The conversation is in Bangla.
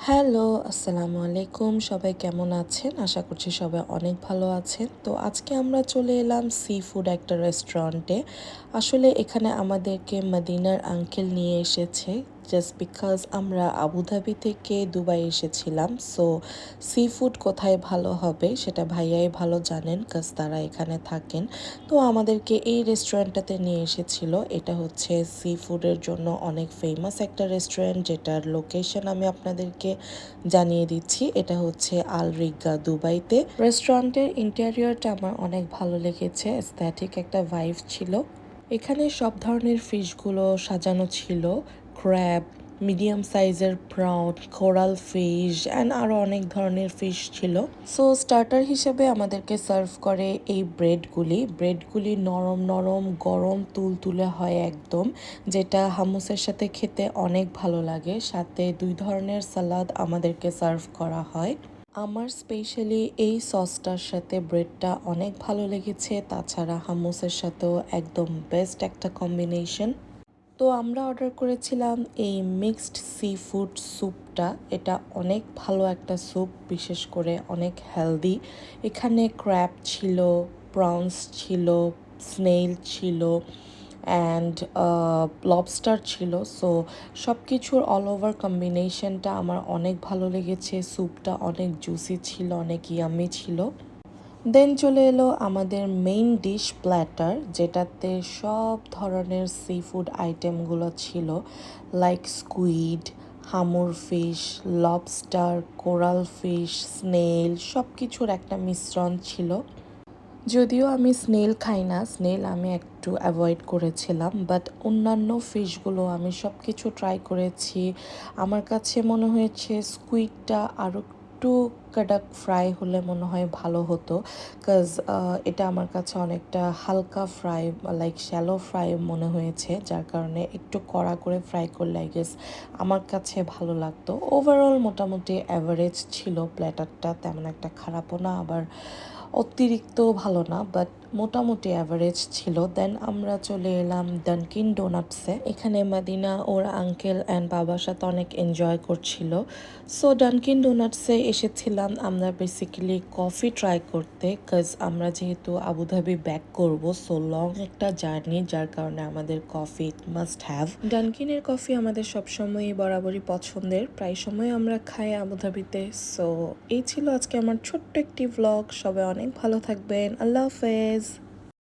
হ্যালো, আসসালামু আলাইকুম। সবাই কেমন আছেন? আশা করছি সবাই অনেক ভালো আছেন। তো আজকে আমরা চলে এলাম সি ফুড একটা রেস্টুরেন্টে। আসলে এখানে আমাদেরকে মদিনার আঙ্কেল নিয়ে এসেছে। জাস্ট বিকজ আমরা আবুধাবি থেকে দুবাই এসেছিলাম। সো সি ফুড কোথায় ভালো হবে সেটা ভাইয়াই ভালো জানেন, কাজ তারা এখানে থাকেন। তো আমাদেরকে এই রেস্টুরেন্টটাতে নিয়ে এসেছিল। এটা হচ্ছে সি ফুডের জন্য অনেক ফেমাস একটা রেস্টুরেন্ট, যেটার লোকেশন আমি আপনাদেরকে জানিয়ে দিচ্ছি। এটা হচ্ছে আল রিগা দুবাইতে। রেস্টুরেন্টের ইন্টেরিয়রটা আমার অনেক ভালো লেগেছে, অ্যাস্থেটিক একটা ভাইব ছিল। এখানে সব ধরনের ফিশগুলো সাজানো ছিল, ক্র্যাব, মিডিয়াম সাইজের প্রাউন, কোরাল ফিশ অ্যান্ড আরও অনেক ধরনের ফিশ ছিল। সো স্টার্টার হিসেবে আমাদেরকে সার্ভ করে এই ব্রেডগুলি নরম নরম গরম তুলতুলে হয় একদম, যেটা হামুসের সাথে খেতে অনেক ভালো লাগে। সাথে দুই ধরনের সালাদ আমাদেরকে সার্ভ করা হয়। আমার স্পেশালি এই সসটার সাথে ব্রেডটা অনেক ভালো লেগেছে, তাছাড়া হামুসের সাথেও একদম বেস্ট একটা কম্বিনেশন। তো আমরা অর্ডার করেছিলাম এই মিক্সড সি ফুড স্যুপটা। এটা অনেক ভালো একটা স্যুপ, বিশেষ করে অনেক হেলদি। এখানে ক্র্যাব ছিল, প্রনস ছিল, স্নেইল ছিল অ্যান্ড লবস্টার ছিল। সো সব কিছুর অল ওভার কম্বিনেশনটা আমার অনেক ভালো লেগেছে। স্যুপটা অনেক জুসি ছিল, অনেক ইয়ামি ছিল। দেন চলে এলো আমাদের মেইন ডিশ প্ল্যাটার, যেটাতে সব ধরনের সি ফুড আইটেমগুলো ছিল, like squid, hamour fish, lobster, coral fish, snail, সব কিছুর একটা মিশ্রণ ছিল। যদিও আমি স্নেল খাই না, স্নেল আমি একটু অ্যাভয়েড করেছিলাম, বাট অন্যান্য ফিশগুলো আমি সব কিছু ট্রাই করেছি। আমার কাছে মনে হয়েছে স্কুইডটা আরও একটু কাডাক ফ্রাই হলে মনে হয় ভালো হতো, কাজ এটা আমার কাছে অনেকটা হালকা ফ্রাই, লাইক শ্যালো ফ্রাই মনে হয়েছে, যার কারণে একটু কড়া করে ফ্রাই করলে আই গেস আমার কাছে ভালো লাগতো। ওভারঅল মোটামুটি অ্যাভারেজ ছিল প্ল্যাটারটা, তেমন একটা খারাপও না, আবার অতিরিক্ত ভালো না, বাট মোটামুটি অ্যাভারেজ ছিল। দেন আমরা চলে এলাম ডানকিন ডোনাটসে। এখানে মাদিনা ওর আঙ্কেল অ্যান্ড বাবার সাথে অনেক এনজয় করছিল। সো ডানকিন ডোনাটসে এসেছিলাম আমরা বেসিক্যালি কফি ট্রাই করতে, কাজ আমরা যেহেতু আবুধাবি ব্যাক করব, সো লং একটা জার্নি, যার কারণে আমাদের কফি মাস্ট হ্যাভ। ডানকিনের কফি আমাদের সবসময়ই বরাবরই পছন্দের, প্রায় সময় আমরা খাই আবুধাবিতে। সো এই ছিল আজকে আমার ছোট্ট একটি ব্লগ। সবাই অনেক ভালো থাকবেন। আল্লাহ হাফেজ।